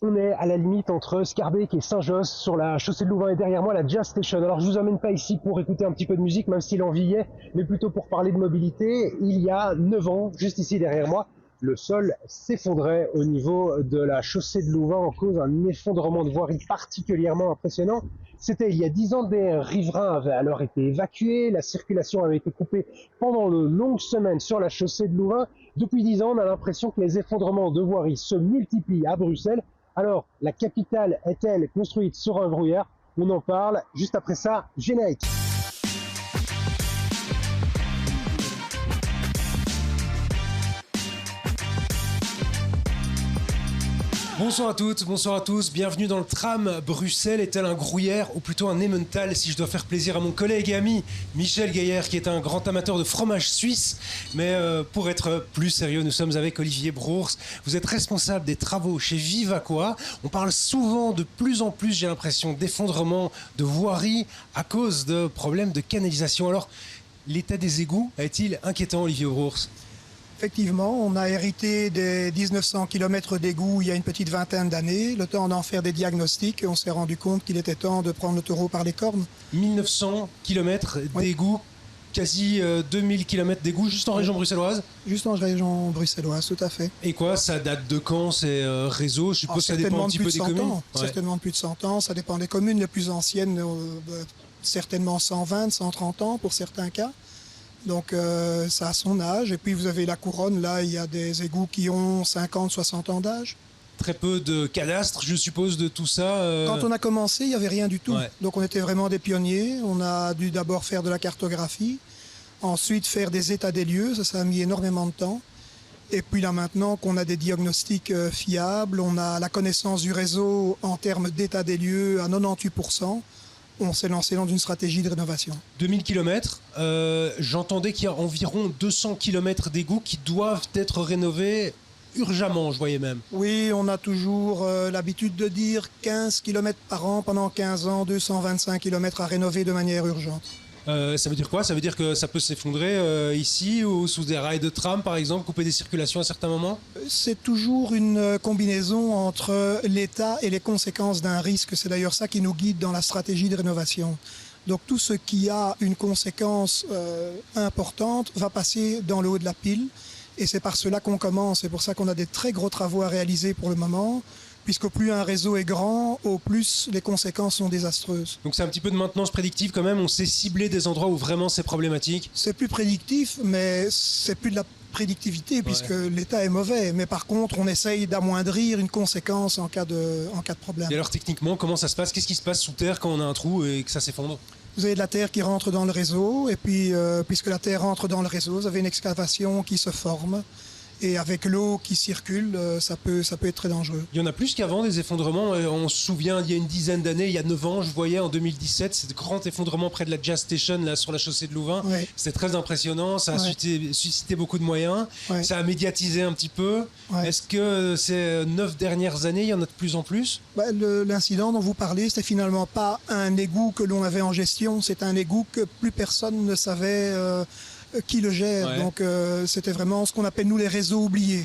On est à la limite entre Scarbeck et Saint-Josse sur la chaussée de Louvain et derrière moi la Jazz Station. Alors je vous emmène pas ici pour écouter un petit peu de musique même si l'envie y est, mais plutôt pour parler de mobilité. Il y a 9 ans, juste ici derrière moi, le sol s'effondrait au niveau de la chaussée de Louvain en cause d'un effondrement de voirie particulièrement impressionnant. C'était il y a 10 ans, des riverains avaient alors été évacués, la circulation avait été coupée pendant de longues semaines sur la chaussée de Louvain. Depuis 10 ans, on a l'impression que les effondrements de voirie se multiplient à Bruxelles. Alors, la capitale est-elle construite sur un gruyère? On en parle juste après ça, générique. Bonsoir à toutes, bonsoir à tous, bienvenue dans le tram. Bruxelles est-elle un gruyère ou plutôt un Emmental, si je dois faire plaisir à mon collègue et ami Michel Gaillard, qui est un grand amateur de fromage suisse. Mais pour être plus sérieux, nous sommes avec Olivier Broers. Vous êtes responsable des travaux chez Vivacoa. On parle souvent, de plus en plus, j'ai l'impression, d'effondrement de voiries à cause de problèmes de canalisation. Alors, l'état des égouts est-il inquiétant, Olivier Broers? Effectivement, on a hérité des 1900 km d'égouts il y a une petite vingtaine d'années, le temps d'en faire des diagnostics et on s'est rendu compte qu'il était temps de prendre le taureau par les cornes. 1900 km d'égouts, quasi 2000 km d'égouts juste en région bruxelloise? Juste en région bruxelloise, tout à fait. Et quoi, ça date de quand ces réseaux? Je suppose que ça dépend un petit peu des communes. Certainement de plus de 100 ans, ça dépend des communes. Les plus anciennes, certainement 120, 130 ans pour certains cas. Donc ça a son âge. Et puis vous avez la couronne, là il y a des égouts qui ont 50, 60 ans d'âge. Très peu de cadastre, je suppose, de tout ça. Quand on a commencé, il n'y avait rien du tout. Ouais. Donc on était vraiment des pionniers. On a dû d'abord faire de la cartographie, ensuite faire des états des lieux, ça a mis énormément de temps. Et puis là maintenant qu'on a des diagnostics fiables, on a la connaissance du réseau en termes d'état des lieux à 98%. On s'est lancé dans une stratégie de rénovation. 2000 km, j'entendais qu'il y a environ 200 km d'égouts qui doivent être rénovés urgemment, je voyais même. Oui, on a toujours l'habitude de dire 15 km par an pendant 15 ans, 225 km à rénover de manière urgente. Ça veut dire quoi? Ça veut dire que ça peut s'effondrer ici ou sous des rails de tram par exemple, couper des circulations à certains moments? C'est toujours une combinaison entre l'état et les conséquences d'un risque. C'est d'ailleurs ça qui nous guide dans la stratégie de rénovation. Donc tout ce qui a une conséquence importante va passer dans le haut de la pile. Et c'est par cela qu'on commence. C'est pour ça qu'on a des très gros travaux à réaliser pour le moment. Puisqu'au plus un réseau est grand, au plus les conséquences sont désastreuses. Donc c'est un petit peu de maintenance prédictive quand même, on sait cibler des endroits où vraiment c'est problématique. C'est plus prédictif, mais c'est plus de la prédictivité puisque l'état est mauvais. Mais par contre, on essaye d'amoindrir une conséquence en cas de problème. Et alors techniquement, comment ça se passe? Qu'est-ce qui se passe sous terre quand on a un trou et que ça s'effondre? Vous avez de la terre qui rentre dans le réseau et puis puisque la terre rentre dans le réseau, vous avez une excavation qui se forme. Et avec l'eau qui circule, ça peut être très dangereux. Il y en a plus qu'avant des effondrements. On se souvient, il y a une dizaine d'années, il y a 9 ans, je voyais en 2017, ce grand effondrement près de la Jazz Station, là, sur la chaussée de Louvain. Ouais. C'était très impressionnant, ça a suscité beaucoup de moyens, ça a médiatisé un petit peu. Est-ce que ces 9 dernières années, il y en a de plus en plus? L'incident dont vous parlez, c'était finalement pas un égout que l'on avait en gestion, c'est un égout que plus personne ne savait qui le gère. Donc c'était vraiment ce qu'on appelle nous les réseaux oubliés.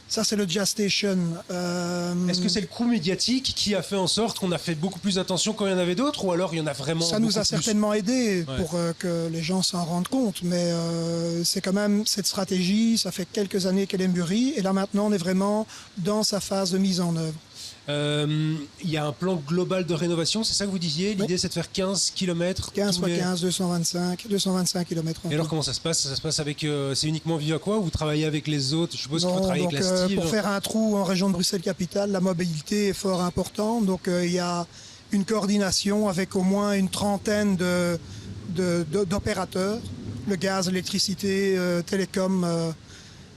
Ça c'est le Jazz Station. Est-ce que c'est le coup médiatique qui a fait en sorte qu'on a fait beaucoup plus attention quand il y en avait d'autres, ou alors il y en a vraiment ça nous a certainement aidé pour que les gens s'en rendent compte, mais c'est quand même cette stratégie, ça fait quelques années qu'elle est mûrie et là maintenant on est vraiment dans sa phase de mise en œuvre. Il y a un plan global de rénovation, c'est ça que vous disiez? L'idée c'est de faire 15 km. 15 x 15, 225 km. Et alors comment ça se passe? Ça se passe avec, c'est uniquement Vivacoa ou vous travaillez avec les autres? Je suppose qu'il faut travailler avec la Stive. Pour faire un trou en région de Bruxelles-Capitale, la mobilité est fort importante. Donc il y a une coordination avec au moins une trentaine d'opérateurs, le gaz, l'électricité, télécom.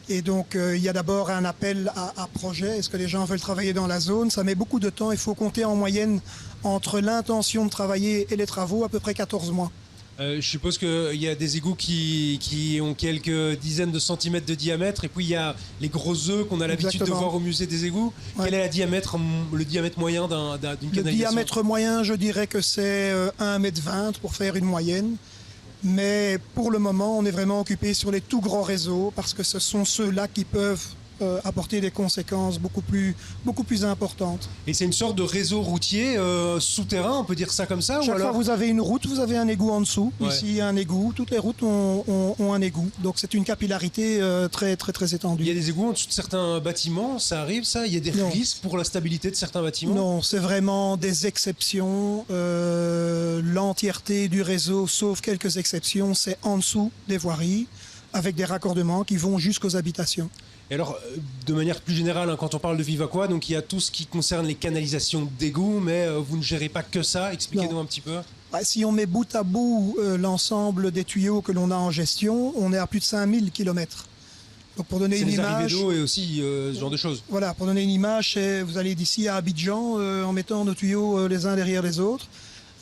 Et donc, il y a d'abord un appel à projet. Est-ce que les gens veulent travailler dans la zone? Ça met beaucoup de temps. Il faut compter en moyenne entre l'intention de travailler et les travaux à peu près 14 mois. Je suppose qu'il y a des égouts qui ont quelques dizaines de centimètres de diamètre et puis il y a les gros œufs qu'on a l'habitude de voir au musée des égouts. Quel est le diamètre moyen d'une canalisation? Le diamètre moyen, je dirais que c'est 1,20 m pour faire une moyenne. Mais pour le moment, on est vraiment occupé sur les tout grands réseaux parce que ce sont ceux-là qui peuvent apporter des conséquences beaucoup plus importantes. Et c'est une sorte de réseau routier souterrain, on peut dire ça comme ça? Chaque ou alors... fois vous avez une route, vous avez un égout en dessous. Ouais. Ici, il y a un égout. Toutes les routes ont un égout. Donc c'est une capillarité très, très, très étendue. Il y a des égouts en dessous de certains bâtiments, ça arrive ça? Il y a des risques pour la stabilité de certains bâtiments? Non, c'est vraiment des exceptions. L'entièreté du réseau, sauf quelques exceptions, c'est en dessous des voiries, avec des raccordements qui vont jusqu'aux habitations. Et alors, de manière plus générale, quand on parle de Vivacois, donc il y a tout ce qui concerne les canalisations d'égouts, mais vous ne gérez pas que ça. Expliquez-nous un petit peu. Si on met bout à bout l'ensemble des tuyaux que l'on a en gestion, on est à plus de 5000 km. Donc pour donner une image, arrivées d'eau et aussi ce genre de choses. Voilà, pour donner une image, vous allez d'ici à Abidjan en mettant nos tuyaux les uns derrière les autres.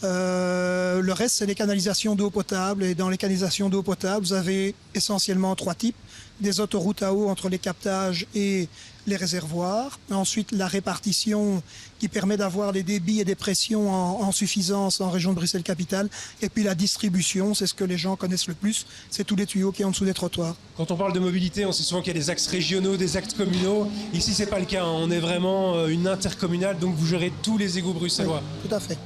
Le reste, c'est les canalisations d'eau potable. Et dans les canalisations d'eau potable, vous avez essentiellement 3 types. Des autoroutes à eau entre les captages et les réservoirs. Ensuite, la répartition qui permet d'avoir des débits et des pressions en suffisance en région de Bruxelles-Capitale. Et puis la distribution, c'est ce que les gens connaissent le plus. C'est tous les tuyaux qui sont en dessous des trottoirs. Quand on parle de mobilité, on sait souvent qu'il y a des axes régionaux, des axes communaux. Ici, c'est pas le cas. On est vraiment une intercommunale, donc vous gérez tous les égouts bruxellois. Oui, tout à fait.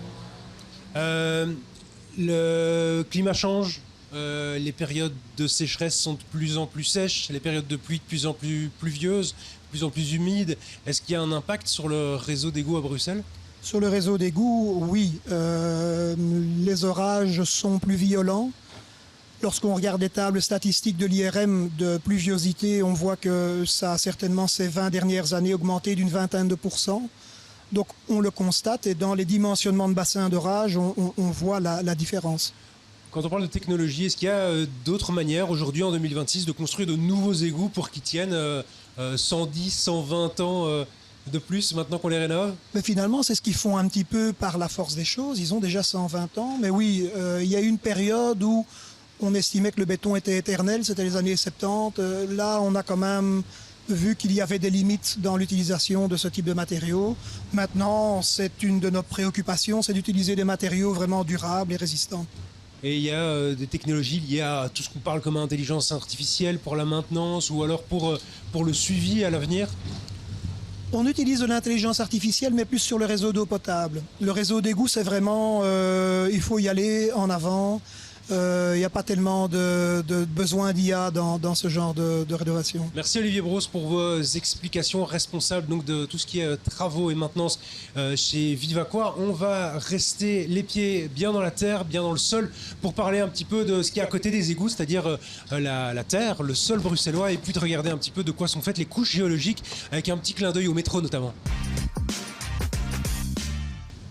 Le climat change. Les périodes de sécheresse sont de plus en plus sèches, les périodes de pluie de plus en plus pluvieuses, de plus en plus humides. Est-ce qu'il y a un impact sur le réseau d'égouts à Bruxelles? Sur le réseau d'égouts, oui. Les orages sont plus violents. Lorsqu'on regarde les tables statistiques de l'IRM de pluviosité, on voit que ça a certainement ces 20 dernières années augmenté d'une vingtaine de %. Donc on le constate et dans les dimensionnements de bassins d'orage, on voit la différence. Quand on parle de technologie, est-ce qu'il y a d'autres manières aujourd'hui en 2026 de construire de nouveaux égouts pour qu'ils tiennent 110, 120 ans de plus maintenant qu'on les rénove? Mais finalement, c'est ce qu'ils font un petit peu par la force des choses. Ils ont déjà 120 ans. Mais oui, il y a eu une période où on estimait que le béton était éternel, c'était les années 70. Là, on a quand même vu qu'il y avait des limites dans l'utilisation de ce type de matériaux. Maintenant, c'est une de nos préoccupations, c'est d'utiliser des matériaux vraiment durables et résistants. Et il y a des technologies liées à tout ce qu'on parle comme intelligence artificielle pour la maintenance ou alors pour le suivi à l'avenir? On utilise de l'intelligence artificielle, mais plus sur le réseau d'eau potable. Le réseau d'égout, c'est vraiment, il faut y aller en avant. Il n'y a pas tellement de besoin d'IA dans ce genre de rénovation. Merci Olivier Brosse pour vos explications, responsables donc de tout ce qui est travaux et maintenance chez Vivacois. On va rester les pieds bien dans la terre, bien dans le sol, pour parler un petit peu de ce qui est à côté des égouts, c'est-à-dire la terre, le sol bruxellois, et puis de regarder un petit peu de quoi sont faites les couches géologiques, avec un petit clin d'œil au métro notamment.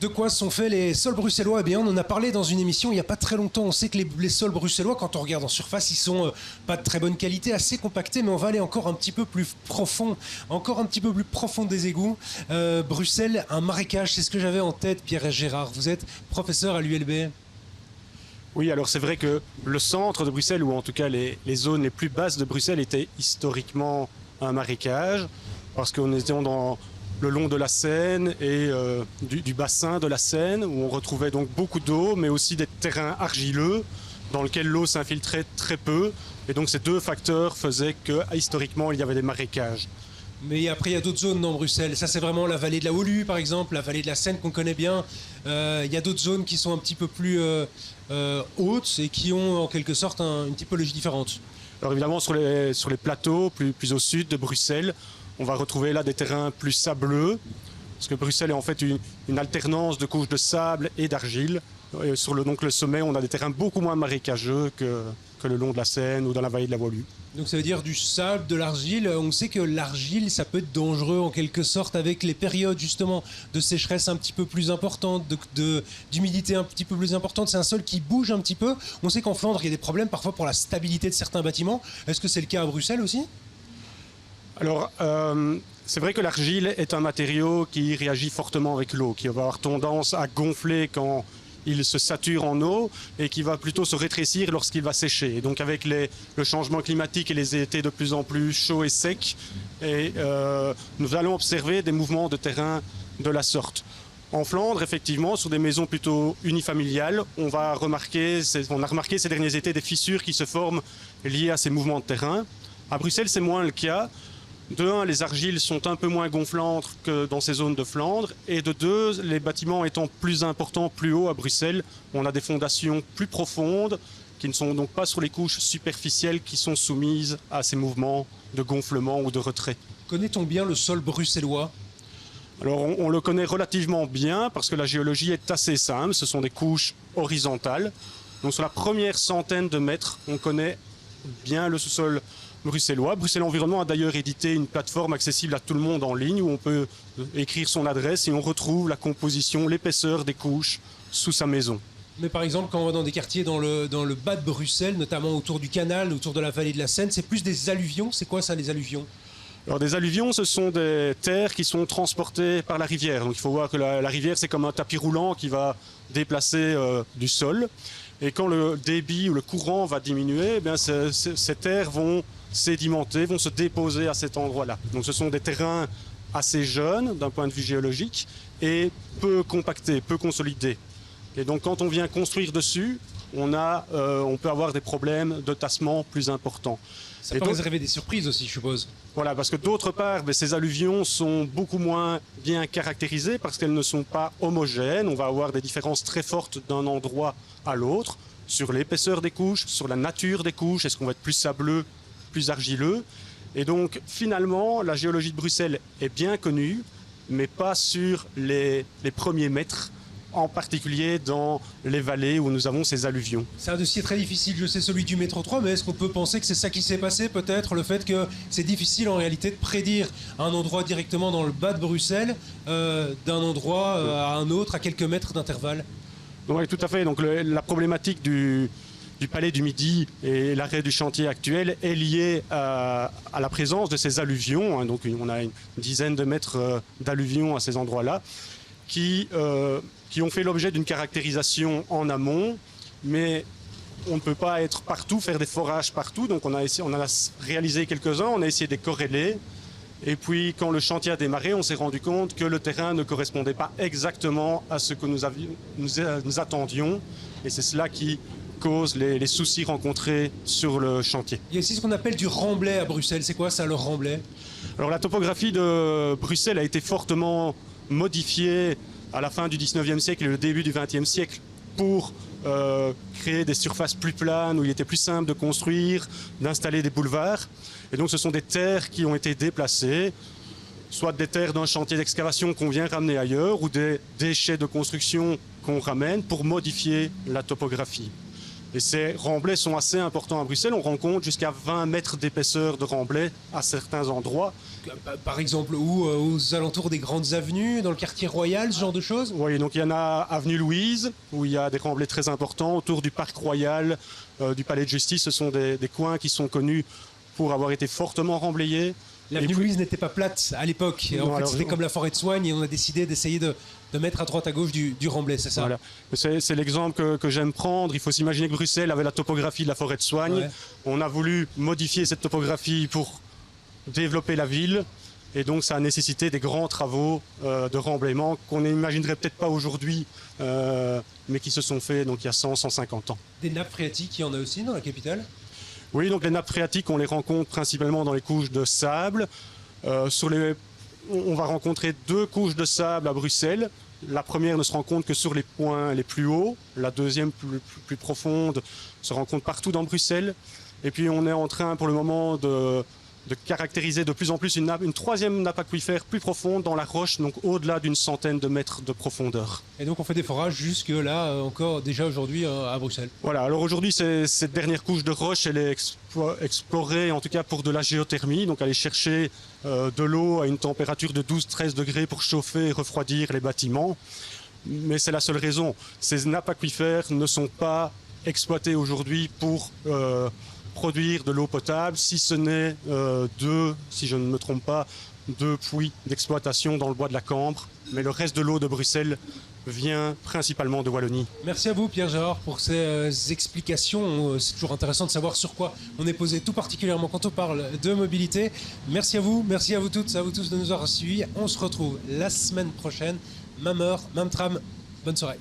De quoi sont faits les sols bruxellois? Eh bien, on en a parlé dans une émission il n'y a pas très longtemps. On sait que les sols bruxellois, quand on regarde en surface, ils sont pas de très bonne qualité, assez compactés, mais on va aller encore un petit peu plus profond, des égouts. Bruxelles, un marécage, c'est ce que j'avais en tête, Pierre Gérard. Vous êtes professeur à l'ULB. Oui, alors c'est vrai que le centre de Bruxelles, ou en tout cas les zones les plus basses de Bruxelles, étaient historiquement un marécage, parce qu'on était dans le long de la Seine et du bassin de la Seine, où on retrouvait donc beaucoup d'eau, mais aussi des terrains argileux dans lesquels l'eau s'infiltrait très peu. Et donc ces deux facteurs faisaient que historiquement il y avait des marécages. Mais après, il y a d'autres zones dans Bruxelles. Ça, c'est vraiment la vallée de la Woluwe, par exemple, la vallée de la Seine qu'on connaît bien. Il y a d'autres zones qui sont un petit peu plus hautes et qui ont en quelque sorte une typologie différente. Alors évidemment, sur les plateaux plus au sud de Bruxelles, on va retrouver là des terrains plus sableux, parce que Bruxelles est en fait une alternance de couches de sable et d'argile. Et sur le sommet, on a des terrains beaucoup moins marécageux que le long de la Seine ou dans la vallée de la Woluwe. Donc ça veut dire du sable, de l'argile. On sait que l'argile, ça peut être dangereux en quelque sorte avec les périodes justement de sécheresse un petit peu plus importante, d'humidité un petit peu plus importante. C'est un sol qui bouge un petit peu. On sait qu'en Flandre, il y a des problèmes parfois pour la stabilité de certains bâtiments. Est-ce que c'est le cas à Bruxelles aussi ? Alors, c'est vrai que l'argile est un matériau qui réagit fortement avec l'eau, qui va avoir tendance à gonfler quand il se sature en eau et qui va plutôt se rétrécir lorsqu'il va sécher. Et donc avec le changement climatique et les étés de plus en plus chauds et secs, nous allons observer des mouvements de terrain de la sorte. En Flandre, effectivement, sur des maisons plutôt unifamiliales, on a remarqué ces derniers étés des fissures qui se forment liées à ces mouvements de terrain. À Bruxelles, c'est moins le cas. De un, les argiles sont un peu moins gonflantes que dans ces zones de Flandre. Et de deux, les bâtiments étant plus importants, plus hauts à Bruxelles, on a des fondations plus profondes qui ne sont donc pas sur les couches superficielles qui sont soumises à ces mouvements de gonflement ou de retrait. Connaît-on bien le sol bruxellois ? Alors on le connaît relativement bien parce que la géologie est assez simple, ce sont des couches horizontales. Donc sur la première centaine de mètres, on connaît bien le sous-sol bruxellois. Bruxelles Environnement a d'ailleurs édité une plateforme accessible à tout le monde en ligne où on peut écrire son adresse et on retrouve la composition, l'épaisseur des couches sous sa maison. Mais par exemple, quand on va dans des quartiers dans le bas de Bruxelles, notamment autour du canal, autour de la vallée de la Seine, c'est plus des alluvions. C'est quoi ça, les alluvions ? Alors des alluvions, ce sont des terres qui sont transportées par la rivière. Donc il faut voir que la rivière, c'est comme un tapis roulant qui va déplacer du sol. Et quand le débit ou le courant va diminuer, eh bien, ces terres vont sédimenter, vont se déposer à cet endroit-là. Donc ce sont des terrains assez jeunes d'un point de vue géologique et peu compactés, peu consolidés. Et donc quand on vient construire dessus, on peut avoir des problèmes de tassement plus importants. Ça peut réserver des surprises aussi, je suppose. Voilà, parce que d'autre part, ces alluvions sont beaucoup moins bien caractérisées parce qu'elles ne sont pas homogènes. On va avoir des différences très fortes d'un endroit à l'autre sur l'épaisseur des couches, sur la nature des couches. Est-ce qu'on va être plus sableux, plus argileux? Et donc finalement, la géologie de Bruxelles est bien connue, mais pas sur les premiers mètres, en particulier dans les vallées où nous avons ces alluvions. C'est un dossier très difficile, je sais, celui du métro 3, mais est-ce qu'on peut penser que c'est ça qui s'est passé, peut-être, le fait que c'est difficile en réalité de prédire un endroit directement dans le bas de Bruxelles, d'un endroit à un autre, à quelques mètres d'intervalle? Oui, tout à fait. Donc la problématique du palais du Midi et l'arrêt du chantier actuel est liée à la présence de ces alluvions. Hein. Donc on a une dizaine de mètres d'alluvions à ces endroits-là qui ont fait l'objet d'une caractérisation en amont, mais on ne peut pas être partout, faire des forages partout. Donc on en a réalisé quelques-uns, on a essayé de les corréler. Et puis quand le chantier a démarré, on s'est rendu compte que le terrain ne correspondait pas exactement à ce que nous attendions. Et c'est cela qui cause les soucis rencontrés sur le chantier. Il y a aussi ce qu'on appelle du remblai à Bruxelles. C'est quoi ça, le remblai? Alors la topographie de Bruxelles a été fortement modifiée à la fin du 19e siècle et le début du 20e siècle pour créer des surfaces plus planes où il était plus simple de construire, d'installer des boulevards. Et donc ce sont des terres qui ont été déplacées, soit des terres d'un chantier d'excavation qu'on vient ramener ailleurs ou des déchets de construction qu'on ramène pour modifier la topographie. Et ces remblais sont assez importants à Bruxelles. On rencontre jusqu'à 20 mètres d'épaisseur de remblais à certains endroits. Par exemple, où aux alentours des grandes avenues, dans le quartier royal, ce genre de choses? Oui, donc il y en a avenue Louise, où il y a des remblais très importants. Autour du parc royal, du palais de justice, ce sont des coins qui sont connus pour avoir été fortement remblayés. L'avenue Louise n'était pas plate à l'époque. En fait, c'était comme la forêt de Soigne et on a décidé d'essayer de mettre à droite à gauche du remblai, c'est ça? Voilà. C'est l'exemple que j'aime prendre. Il faut s'imaginer que Bruxelles avait la topographie de la forêt de Soigne. Ouais. On a voulu modifier cette topographie pour développer la ville. Et donc ça a nécessité des grands travaux de remblaiement qu'on n'imaginerait peut-être pas aujourd'hui, mais qui se sont faits donc, il y a 100, 150 ans. Des nappes phréatiques, il y en a aussi dans la capitale? Oui, donc les nappes phréatiques, on les rencontre principalement dans les couches de sable. On va rencontrer 2 couches de sable à Bruxelles. La première ne se rencontre que sur les points les plus hauts. La deuxième, plus profonde, se rencontre partout dans Bruxelles. Et puis on est en train pour le moment de caractériser de plus en plus une troisième nappe aquifère plus profonde dans la roche, donc au-delà d'une centaine de mètres de profondeur. Et donc on fait des forages jusque là, encore déjà aujourd'hui à Bruxelles. Voilà, alors aujourd'hui cette dernière couche de roche, elle est explorée en tout cas pour de la géothermie, donc aller chercher de l'eau à une température de 12-13 degrés pour chauffer et refroidir les bâtiments. Mais c'est la seule raison. Ces nappes aquifères ne sont pas exploitées aujourd'hui pour produire de l'eau potable, si ce n'est si je ne me trompe pas, 2 puits d'exploitation dans le bois de la Cambre. Mais le reste de l'eau de Bruxelles vient principalement de Wallonie. Merci à vous Pierre Gérard pour ces explications. C'est toujours intéressant de savoir sur quoi on est posé, tout particulièrement quand on parle de mobilité. Merci à vous toutes, à vous tous de nous avoir suivis. On se retrouve la semaine prochaine, même heure, même tram. Bonne soirée.